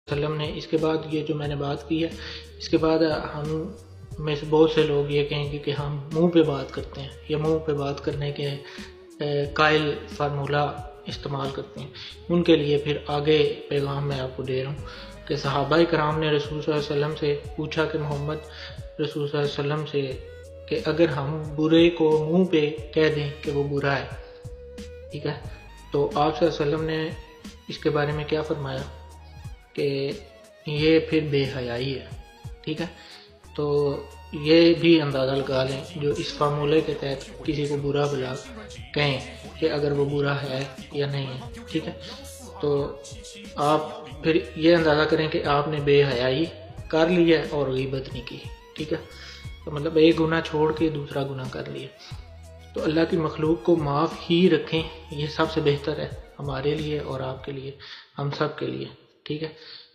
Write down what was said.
وسلم نے اس کے بعد یہ جو میں نے بات کی ہے، اس کے بعد ہم میں سے بہت سے لوگ یہ کہیں گے کہ ہم منہ پہ بات کرتے ہیں یا منہ پہ بات کرنے کے قائل فارمولہ استعمال کرتے ہیں. ان کے لیے پھر آگے پیغام میں آپ کو دے رہا ہوں کہ صحابہ کرام نے رسول صلی اللہ علیہ وسلم سے پوچھا کہ محمد رسول صلی اللہ علیہ وسلم سے کہ اگر ہم برے کو منہ پہ کہہ دیں کہ وہ برا ہے، ٹھیک ہے، تو آپ صلی اللہ علیہ وسلم نے اس کے بارے میں کیا فرمایا کہ یہ پھر بے حیائی ہے. ٹھیک ہے، تو یہ بھی اندازہ لگا لیں جو اس فارمولے کے تحت کسی کو برا بلا کہیں کہ اگر وہ برا ہے یا نہیں ہے. ٹھیک ہے، تو آپ پھر یہ اندازہ کریں کہ آپ نے بے حیائی کر لی ہے اور غیبت نہیں کی. ٹھیک ہے، تو مطلب ایک گناہ چھوڑ کے دوسرا گناہ کر لیا. تو اللہ کی مخلوق کو معاف ہی رکھیں، یہ سب سے بہتر ہے ہمارے لیے اور آپ کے لیے، ہم سب کے لیے. ٹھیک ہے.